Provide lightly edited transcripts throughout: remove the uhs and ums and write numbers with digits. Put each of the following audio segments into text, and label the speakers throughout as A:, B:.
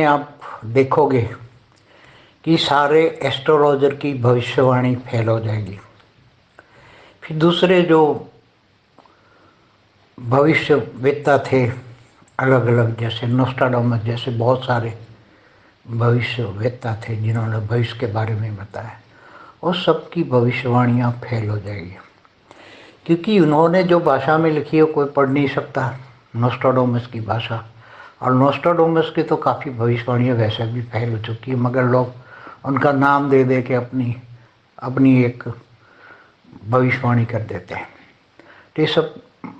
A: आप देखोगे कि सारे एस्ट्रोलॉजर की भविष्यवाणी फेल हो जाएगी। फिर दूसरे जो भविष्यवेत्ता थे अलग अलग, जैसे नोस्ट्राडामस जैसे बहुत सारे भविष्यवेत्ता थे जिन्होंने भविष्य के बारे में बताया, और सबकी भविष्यवाणियाँ फेल हो जाएगी, क्योंकि उन्होंने जो भाषा में लिखी है कोई पढ़ नहीं सकता, नोस्ट्राडामस की भाषा। और नोस्ट्राडामस की तो काफ़ी भविष्यवाणियाँ वैसे भी फेल हो चुकी है, मगर लोग उनका नाम दे दे के अपनी अपनी एक भविष्यवाणी कर देते हैं। तो ये सब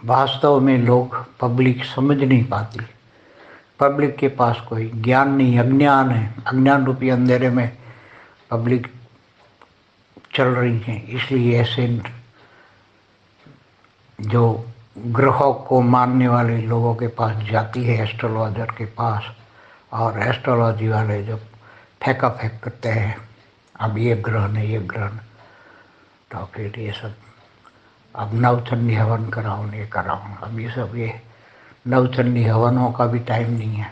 A: वास्तव में लोग पब्लिक समझ नहीं पाती। पब्लिक के पास कोई ज्ञान नहीं, अज्ञान है, अज्ञान रूपी अंधेरे में पब्लिक चल रही है। इसलिए ऐसे जो ग्रहों को मानने वाले लोगों के पास जाती है, एस्ट्रोलॉजर के पास, और एस्ट्रोलॉजी वाले जब फेंका फेंक करते हैं अब ये ग्रह नहीं ये ग्रह, तो फिर ये सब अब नवचंडी हवन कराओ नहीं कराओ, अब ये सब ये नवचंडी हवनों का भी टाइम नहीं है।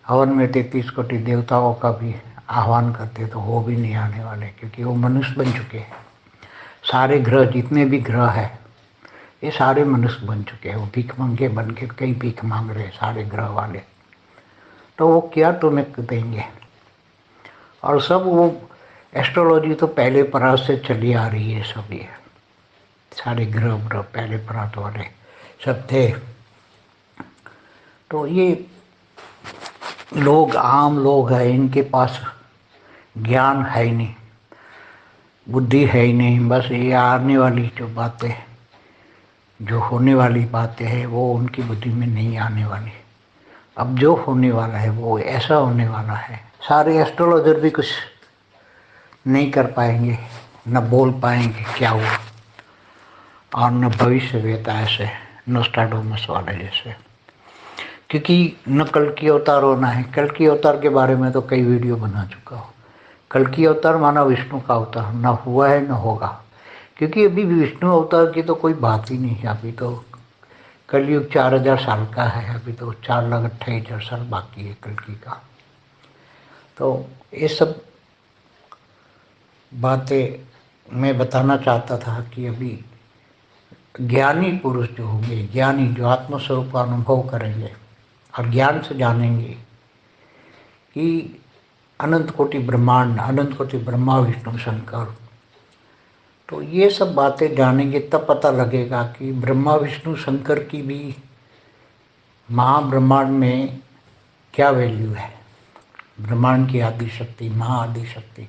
A: हवन में 33 कोटि देवताओं का भी आह्वान करते तो वो भी नहीं आने वाले, क्योंकि वो मनुष्य बन चुके हैं। सारे ग्रह जितने भी ग्रह हैं ये सारे मनुष्य बन चुके हैं। वो भीख मंगे बन के कई भीख मांग रहे हैं सारे ग्रह वाले, तो वो क्या तुम्हें देंगे। और सब वो एस्ट्रोलॉजी तो पहले परात से चली आ रही है, सब ये सारे ग्रह पहले परात वाले सब थे। तो ये लोग आम लोग हैं, इनके पास ज्ञान है ही नहीं, बुद्धि है ही नहीं। बस ये आने वाली जो बातें, जो होने वाली बातें हैं वो उनकी बुद्धि में नहीं आने वाली। अब जो होने वाला है वो ऐसा होने वाला है, सारे एस्ट्रोलॉजर भी कुछ नहीं कर पाएंगे, न बोल पाएंगे क्या हुआ, और न भविष्यवेत्ता ऐसे नोस्ट्राडामस वाले जैसे। क्योंकि न कल की अवतार होना है। कल की अवतार के बारे में तो कई वीडियो बना चुका हूँ। कल की अवतार माना विष्णु का अवतार, न हुआ है न होगा, क्योंकि अभी भी विष्णु अवतार की तो कोई बात ही नहीं है। अभी तो कलयुग 4000 साल का है, अभी तो 4,28,000 साल बाकी है कल्कि का। तो ये सब बातें मैं बताना चाहता था कि अभी ज्ञानी पुरुष जो होंगे, ज्ञानी जो आत्मस्वरूप का अनुभव करेंगे और ज्ञान से जानेंगे कि अनंत कोटि ब्रह्मांड, अनंत कोटि ब्रह्मा विष्णु शंकर, तो ये सब बातें जानेंगे तब पता लगेगा कि ब्रह्मा विष्णु शंकर की भी महाब्रह्मांड में क्या वैल्यू है। ब्रह्मांड की आदि शक्ति, महाआदि शक्ति,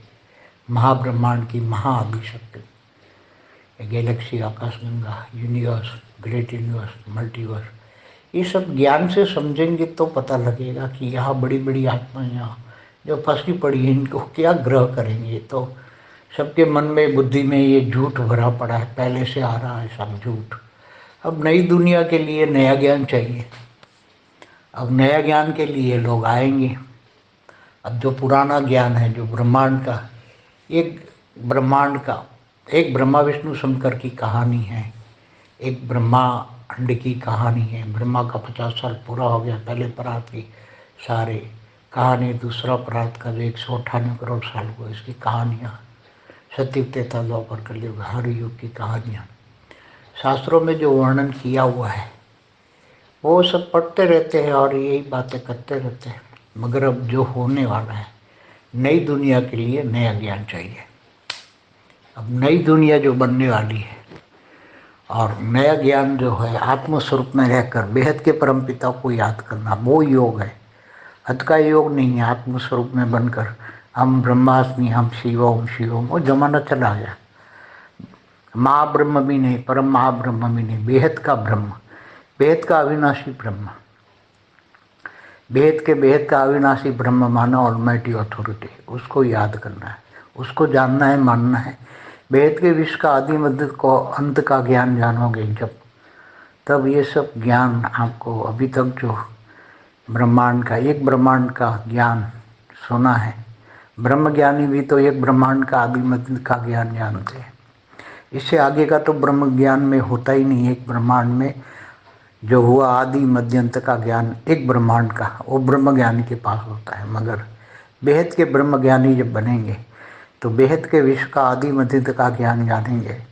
A: महाब्रह्मांड की महाआदि शक्ति, गैलेक्सी, आकाशगंगा, यूनिवर्स, ग्रेट यूनिवर्स, मल्टीवर्स, ये सब ज्ञान से समझेंगे तो पता लगेगा कि यहाँ बड़ी बड़ी आत्माएं यहाँ जो फंसी पड़ी हैं इनको क्या ग्रह करेंगे। तो सबके मन में बुद्धि में ये झूठ भरा पड़ा है, पहले से आ रहा है सब झूठ। अब नई दुनिया के लिए नया ज्ञान चाहिए, अब नया ज्ञान के लिए लोग आएंगे। अब जो पुराना ज्ञान है, जो ब्रह्मांड का, एक ब्रह्मा विष्णु शंकर की कहानी है, एक ब्रह्मांड की कहानी है। ब्रह्मा का 50 साल पूरा हो गया पहले परात की सारे कहानी, दूसरा परात का जो 198 करोड़ साल हुआ, इसकी कहानियाँ, सतयुग, त्रेता, द्वापर, कलयुग, हर युग की कहानियाँ शास्त्रों में जो वर्णन किया हुआ है वो सब पढ़ते रहते हैं और यही बातें करते रहते हैं। मगर अब जो होने वाला है, नई दुनिया के लिए नया ज्ञान चाहिए। अब नई दुनिया जो बनने वाली है और नया ज्ञान जो है, आत्मस्वरूप में रहकर बेहद के परमपिता को याद करना, वो योग है। हद का योग नहीं है। आत्मस्वरूप में बनकर हम ब्रह्मास्मि, हम शिवोम शिवोम, वो जमाना चला गया। महाब्रह्म भी नहीं, परम महाब्रह्म भी नहीं, बेहद का ब्रह्म, बेहद का अविनाशी ब्रह्म, बेहद का अविनाशी ब्रह्म माना, ऑलमाइटी अथॉरिटी, उसको याद करना है, उसको जानना है, मानना है। बेहद के विश्व का आदि मध्य को अंत का ज्ञान जानोगे जब, तब ये सब ज्ञान आपको अभी तक जो ब्रह्मांड का, एक ब्रह्मांड का ज्ञान सुना है, ब्रह्म ज्ञानी भी तो एक ब्रह्मांड का आदि मध्य का ज्ञान जानते हैं। इससे आगे का तो ब्रह्म ज्ञान में होता ही नहीं। एक ब्रह्मांड में जो हुआ आदि मध्य अंत का ज्ञान एक ब्रह्मांड का, वो ब्रह्म ज्ञानी के पास होता है। मगर बेहद के ब्रह्म ज्ञानी जब बनेंगे तो बेहद के विश्व का आदि मध्य अंत का ज्ञान जानेंगे,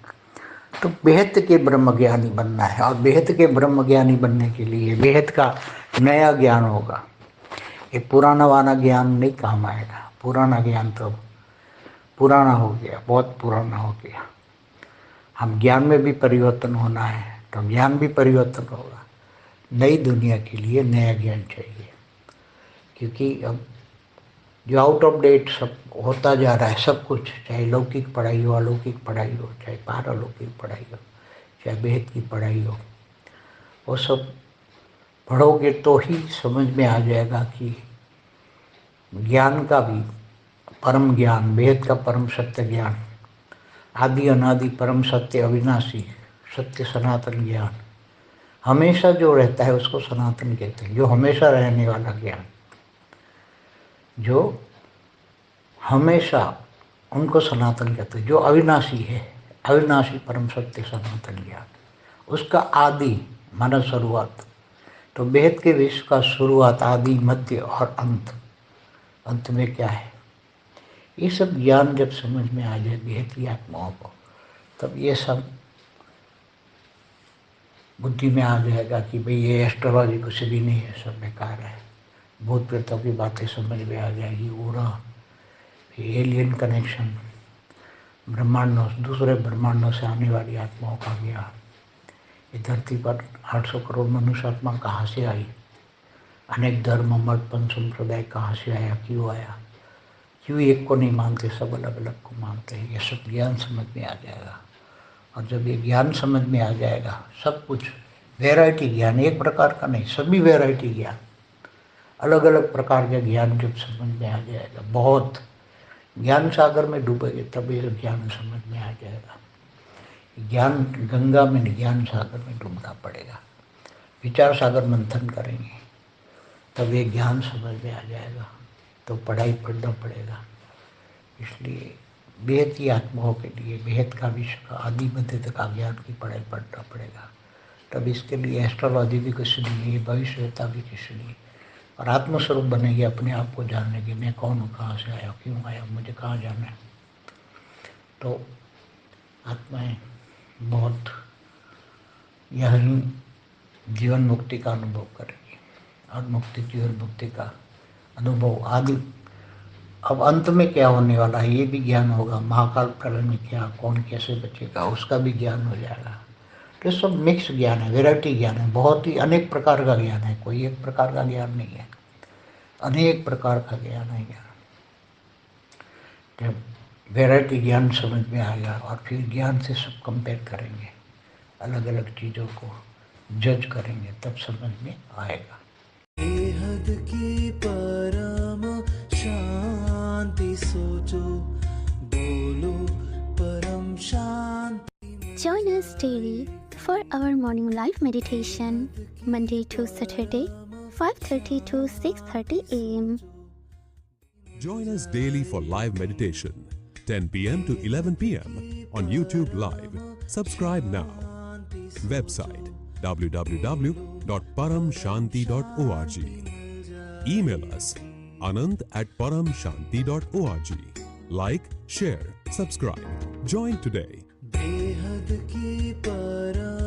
A: तो बेहद के ब्रह्म ज्ञानी बनना है। और बेहद के ब्रह्म ज्ञानी बनने के लिए बेहद का नया ज्ञान होगा। ये पुराना वाला ज्ञान नहीं काम आएगा। पुराना ज्ञान तो पुराना हो गया, बहुत पुराना हो गया। हम ज्ञान में भी परिवर्तन होना है तो ज्ञान भी परिवर्तन होगा। नई दुनिया के लिए नया ज्ञान चाहिए, क्योंकि अब जो आउट ऑफ डेट सब होता जा रहा है, सब कुछ, चाहे लौकिक पढ़ाई हो, अलौकिक पढ़ाई हो, चाहे पारलौकिक पढ़ाई हो, चाहे बेहद की पढ़ाई हो, वो सब पढ़ोगे तो ही समझ में आ जाएगा कि ज्ञान का भी परम ज्ञान, बेहद का परम सत्य ज्ञान, आदि अनादि परम सत्य अविनाशी सत्य सनातन ज्ञान, हमेशा जो रहता है उसको सनातन कहते हैं। जो हमेशा रहने वाला ज्ञान, जो हमेशा, उनको सनातन कहते हैं। जो अविनाशी है, अविनाशी परम सत्य सनातन ज्ञान, उसका आदि माना शुरुआत। तो बेहद के विश्व का शुरुआत, आदि, मध्य और अंत, अंत में क्या है, ये सब ज्ञान जब समझ में आ जाए बेहद की आत्माओं को, तब ये सब बुद्धि में आ जाएगा कि भाई ये एस्ट्रोलॉजी कुछ भी नहीं है, सब बेकार है। भूत प्रेतों की बातें समझ में आ जाएगी, उड़ा एलियन कनेक्शन, ब्रह्मांडों, दूसरे ब्रह्मांडों से आने वाली आत्माओं का ज्ञान। ये धरती पर 800 करोड़ मनुष्य आत्मा कहाँ से आई, अनेक धर्म मठ पंथ संप्रदाय कहाँ से आया, क्यों आया, क्यों एक को नहीं मानते, सब अलग अलग को मानते हैं। ये सब ज्ञान समझ में आ जाएगा। और जब ये ज्ञान समझ में आ जाएगा, सब कुछ वैरायटी ज्ञान, एक प्रकार का नहीं, सभी वैरायटी ज्ञान, अलग अलग प्रकार के ज्ञान जब समझ में आ जाएगा, बहुत ज्ञान सागर में डूबेंगे तब ये ज्ञान समझ में आ जाएगा। ज्ञान गंगा में नहीं, ज्ञान सागर में डूबना पड़ेगा। विचार सागर मंथन करेंगे तब ये ज्ञान समझ में आ जाएगा। तो पढ़ाई पढ़ना पड़ेगा। इसलिए बेहद की आत्माओं के लिए बेहद का विश्व का आदि मध्य तक का ज्ञान की पढ़ाई पढ़ना पड़ेगा। तब इसके लिए एस्ट्रोलॉजी भी कुछ नहीं है, भविष्यता भी कुछ नहीं, और आत्मस्वरूप बनेगी अपने आप को जानने की, मैं कौन हूँ, कहाँ से आया, क्यों आया, मुझे कहाँ जाना है। तो आत्माएं बहुत यही जीवन मुक्ति का अनुभव करेगी, और मुक्ति जीवन मुक्ति का अनुभव आदि। अब अंत में क्या होने वाला है ये भी ज्ञान होगा। महाकाल प्रलय में क्या, कौन कैसे बचेगा, उसका भी ज्ञान हो जाएगा। तो सब मिक्स ज्ञान है, वैरायटी ज्ञान है, बहुत ही अनेक प्रकार का ज्ञान है, कोई एक प्रकार का ज्ञान नहीं है, अनेक प्रकार का ज्ञान है। जब वैरायटी ज्ञान समझ में आएगा और फिर ज्ञान से सब कंपेयर करेंगे, अलग अलग चीज़ों को जज करेंगे, तब समझ में आएगा।
B: बेहद की परम शांति सोचो, बोलो परम शांति।
C: Join us daily for our morning live meditation, Monday to Saturday, 5:30 to 6:30 a.m.
D: Join us daily for live meditation, 10 p.m. to 11 p.m. on YouTube Live. Subscribe now. Website www.paramshanti.org. Email us anand@paramshanti.org. Like, share, subscribe. Join today.
B: बेहद की परम